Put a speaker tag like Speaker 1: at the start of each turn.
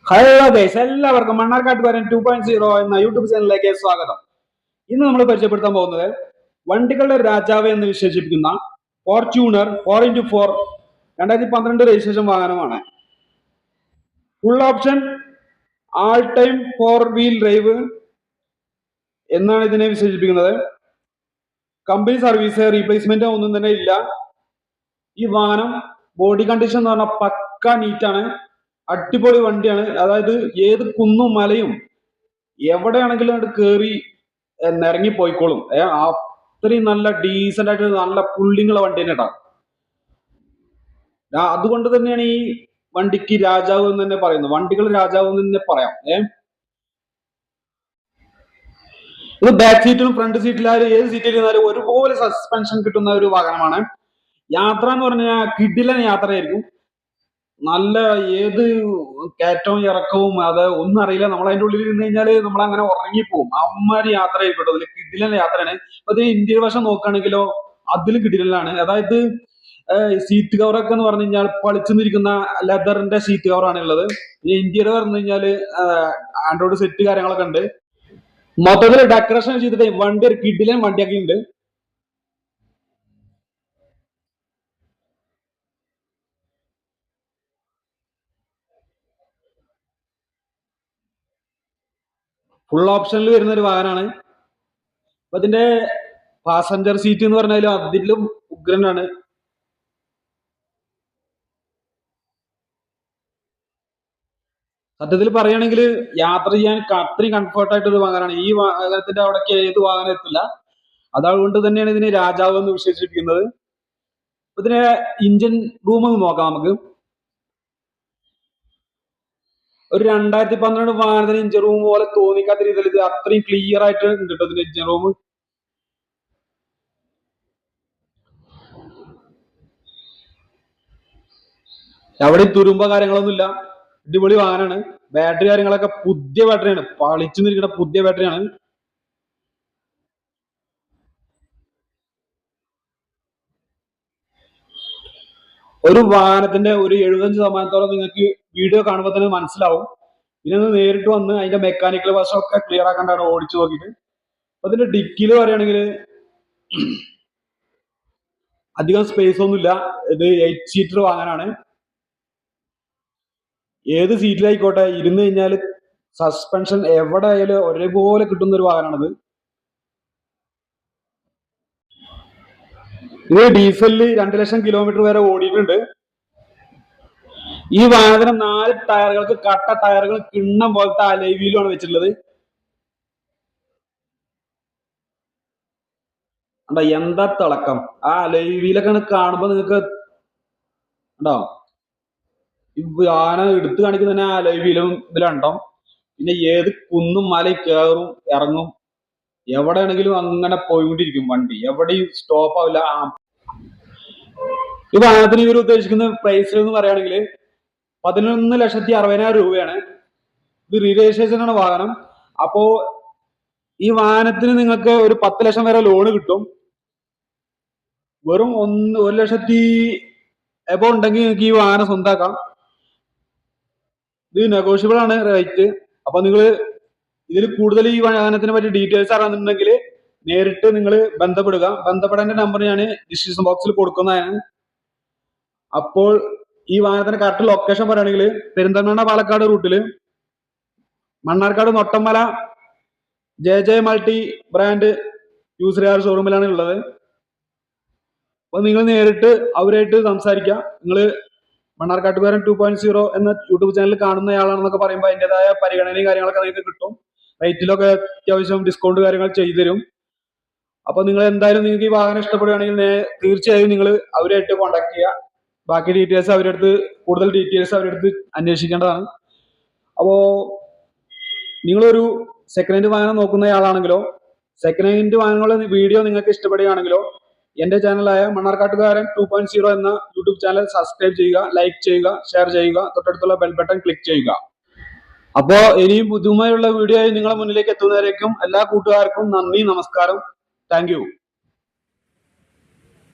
Speaker 1: Hello guys, എല്ലാവർക്കും മണ്ണാർക്കാട്ടുകാരൻ 2.0 എന്ന YouTube ചാനലിലേക്ക് സ്വാഗതം. ഇന്ന് നമ്മൾ പരിചയപ്പെടുത്താൻ പോകുന്നത് വണ്ടികളുടെ രാജാവ് എന്ന് വിശേഷിപ്പിക്കുന്ന ഫോർച്യൂണർ 4x4 2012 രജിസ്ട്രേഷൻ വാഹനമാണ്. Full option all time four wheel drive എന്നാണ് ഇതിനെ വിശേഷിപ്പിക്കുന്നത്. കമ്പനി സർവീസ് റീപ്ലേസ്മെന്റ് ഒന്നും തന്നെ ഇല്ല. ഈ വാഹനം ബോഡി കണ്ടീഷൻ എന്ന് പറഞ്ഞാൽ പക്ക നീറ്റാണ്. അടിപൊളി വണ്ടിയാണ്. അതായത് ഏത് കുന്നും മലയും എവിടെയാണെങ്കിലും അങ്ങോട്ട് കയറി നിരങ്ങി പോയിക്കോളും. അത്രയും നല്ല ഡീസന്റ് ആയിട്ട് നല്ല പുള്ളിങ്ങുള്ള വണ്ടി തന്നെ കേട്ടോ. അതുകൊണ്ട് തന്നെയാണ് ഈ വണ്ടിക്ക് രാജാവ് എന്ന് തന്നെ പറയുന്നത്. വണ്ടികൾ രാജാവ് എന്ന് തന്നെ പറയാം. ഇത് ബാക്ക് സീറ്റിലും ഫ്രണ്ട് സീറ്റിലായാലും ഏത് സീറ്റിൽ ഇരുന്നാലും ഒരുപോലെ സസ്പെൻഷൻ കിട്ടുന്ന ഒരു വാഹനമാണ്. യാത്ര എന്ന് പറഞ്ഞാൽ കിടിലൻ യാത്രയായിരിക്കും. നല്ല ഏത് കയറ്റവും ഇറക്കവും അത് ഒന്നും അറിയില്ല. നമ്മൾ അതിന്റെ ഉള്ളിൽ ഇരുന്ന് കഴിഞ്ഞാൽ നമ്മൾ അങ്ങനെ ഉറങ്ങിപ്പോവും. അമ്മമാര് യാത്ര ആയിക്കോട്ടെ, അതിൽ കിടിലൻ യാത്രയാണ്. അപ്പൊ അതിന് ഇന്ത്യൻ വശം നോക്കുകയാണെങ്കിലോ അതിലും കിടിലനാണ്. അതായത് സീറ്റ് കവറൊക്കെ എന്ന് പറഞ്ഞു കഴിഞ്ഞാൽ പളിച്ചെന്നിരിക്കുന്ന ലെതറിന്റെ സീറ്റ് കവറാണ് ഉള്ളത്. പിന്നെ ഇന്ത്യയുടെ പറഞ്ഞു കഴിഞ്ഞാല് ആൻഡ്രോയിഡ് സെറ്റ് കാര്യങ്ങളൊക്കെ ഉണ്ട്. മൊത്തത്തിൽ ഡെക്കറേഷൻ ചെയ്തിട്ട് വണ്ടി ഒരു കിടിലൻ വണ്ടിയൊക്കെ ഉണ്ട്. ഫുൾ ഓപ്ഷനിൽ വരുന്ന ഒരു വാഹനമാണ്. അപ്പൊ ഇതിന്റെ പാസഞ്ചർ സീറ്റ് എന്ന് പറഞ്ഞാലും അതിലും ഉഗ്രനാണ്. സത്യത്തിൽ പറയുകയാണെങ്കിൽ യാത്ര ചെയ്യാൻ അത്രയും കംഫർട്ട് ആയിട്ടൊരു വാഹനമാണ്. ഈ വാഹനത്തിന്റെ അവിടേക്ക് ഏത് വാഹനം എത്തില്ല. അതുകൊണ്ട് തന്നെയാണ് ഇതിനെ രാജാവ് എന്ന് വിശേഷിപ്പിക്കുന്നത്. ഇതിന്റെ ഇഞ്ചിൻ റൂം നോക്കാം നമുക്ക്. ഒരു 2012 വാഹനത്തിന് ഇഞ്ചിൻ റൂം പോലെ തോന്നിക്കാത്ത രീതിയിൽ ഇത് അത്രയും ക്ലിയർ ആയിട്ട് ഉണ്ട് കേട്ടോ ഇതിന്റെ ഇഞ്ചിൻ റൂം. എവിടെയും തുരുമ്പോ കാര്യങ്ങളൊന്നുമില്ല. അടിപൊളി വാഹനമാണ്. ബാറ്ററി കാര്യങ്ങളൊക്കെ പുതിയ ബാറ്ററിയാണ്, പളിച്ചു നിൽക്കുന്ന പുതിയ ബാറ്ററിയാണ്. ഒരു വാഹനത്തിന്റെ ഒരു 75% നിങ്ങൾക്ക് വീഡിയോ കാണുമ്പോൾ തന്നെ മനസ്സിലാവും. പിന്നെ ഒന്ന് നേരിട്ട് വന്ന് അതിന്റെ മെക്കാനിക്കൽ വശമൊക്കെ ക്ലിയർ ആക്കാണ്ടാണ് ഓടിച്ചു നോക്കിയിട്ട്. അപ്പൊ അതിന്റെ ഡിക്കിയിൽ പറയുകയാണെങ്കിൽ അധികം സ്പേസ് ഒന്നുമില്ല. ഇത് 8 സീറ്റർ വാഹനമാണ്. ഏത് സീറ്റിലായിക്കോട്ടെ ഇരുന്ന് കഴിഞ്ഞാൽ സസ്പെൻഷൻ എവിടെ ആയാലും ഒരേപോലെ കിട്ടുന്ന ഒരു വാഹനമാണിത്. ഇത് ഡീസലില് 2 ലക്ഷം കിലോമീറ്റർ വരെ ഓടിയിട്ടുണ്ട്. ഈ വാഹനത്തിന് 4 ടയറുകൾക്ക് കട്ട ടയറുകൾ കിണ്ണം പോലത്തെ അലോയ് വീലുമാണ് വെച്ചിട്ടുള്ളത്. എന്താ തിളക്കം! ആ അലോയ് വീലൊക്കെ കാണുമ്പോ നിങ്ങൾക്ക് ഉണ്ടോ ഈ വാഹനം എടുത്തു കാണിക്കുന്ന തന്നെ അലോയ് വീലും ഇതിലുണ്ടോ. പിന്നെ ഏത് കുന്നും മലയും കയറും ഇറങ്ങും, എവിടെയാണെങ്കിലും അങ്ങനെ പോയിക്കൊണ്ടിരിക്കും വണ്ടി, എവിടെയും സ്റ്റോപ്പ് ആവില്ല. ഈ വാഹനത്തിന് ഇവർ ഉദ്ദേശിക്കുന്ന പ്രൈസ് എന്ന് പറയുകയാണെങ്കിൽ 11,60,000 രൂപയാണ്. ഇത് റീ രജിസ്ട്രേഷൻ ആണ് വാഹനം. അപ്പോ ഈ വാഹനത്തിന് നിങ്ങൾക്ക് ഒരു 10 ലക്ഷം വരെ ലോൺ കിട്ടും. വെറും 1 ലക്ഷത്തി എബോ ഉണ്ടെങ്കിൽ നിങ്ങൾക്ക് ഈ വാഹനം സ്വന്തമാക്കാം. ഇത് നെഗോഷ്യബിൾ ആണ് റേറ്റ്. അപ്പൊ നിങ്ങൾ ഇതിൽ കൂടുതൽ ഈ വാഹനത്തിനെ പറ്റി ഡീറ്റെയിൽസ് അറിയാന്നുണ്ടെങ്കിൽ നേരിട്ട് നിങ്ങൾ ബന്ധപ്പെടുക. ബന്ധപ്പെടേണ്ട നമ്പർ ഞാൻ ഡിസ്ക്രിപ്ഷൻ ബോക്സിൽ കൊടുക്കുന്നതാണ്. അപ്പോൾ ഈ വാഹനത്തിന്റെ കറക്റ്റ് ലൊക്കേഷൻ പറയുകയാണെങ്കിൽ പെരിന്തൽമണ്ണ പാലക്കാട് റൂട്ടില് Mannarkkad Nottammala JJ multi brand user ഷോറൂമിലാണ് ഉള്ളത്. അപ്പൊ നിങ്ങൾ നേരിട്ട് അവരായിട്ട് സംസാരിക്കുക. നിങ്ങൾ മണ്ണാർക്കാട്ടുകാരൻ 2.0 എന്ന യൂട്യൂബ് ചാനൽ കാണുന്നയാളാണെന്നൊക്കെ പറയുമ്പോൾ അതിൻ്റെതായ പരിഗണനയും കാര്യങ്ങളൊക്കെ നിങ്ങൾക്ക് കിട്ടും. റേറ്റിലൊക്കെ അത്യാവശ്യം ഡിസ്കൗണ്ട് കാര്യങ്ങൾ ചെയ്തു തരും. അപ്പൊ നിങ്ങൾ എന്തായാലും നിങ്ങൾക്ക് ഈ വാഹനം ഇഷ്ടപ്പെടുകയാണെങ്കിൽ തീർച്ചയായും നിങ്ങൾ അവരായിട്ട് കോൺടാക്ട് ചെയ്യുക. ബാക്കി ഡീറ്റെയിൽസ് കൂടുതൽ ഡീറ്റെയിൽസ് അവരെടുത്ത് അന്വേഷിക്കേണ്ടതാണ്. അപ്പോ നിങ്ങളൊരു സെക്കൻഡ് ഹാൻഡ് വാഹനം നോക്കുന്നയാളാണെങ്കിലോ സെക്കൻഡ് ഹാൻഡ് വാഹനങ്ങളുടെ വീഡിയോ നിങ്ങൾക്ക് ഇഷ്ടപ്പെടുകയാണെങ്കിലോ എന്റെ ചാനലായ മണ്ണാർക്കാട്ടുകാരൻ 2.0 എന്ന യൂട്യൂബ് ചാനൽ സബ്സ്ക്രൈബ് ചെയ്യുക, ലൈക്ക് ചെയ്യുക, ഷെയർ ചെയ്യുക, തൊട്ടടുത്തുള്ള ബെൽ ബട്ടൺ ക്ലിക്ക് ചെയ്യുക. അപ്പോ ഇനിയും പുതുമയുള്ള വീഡിയോ ആയി നിങ്ങളെ മുന്നിലേക്ക് എത്തുന്നവരേക്കും എല്ലാ കൂട്ടുകാർക്കും നന്ദി, നമസ്കാരം. Thank you.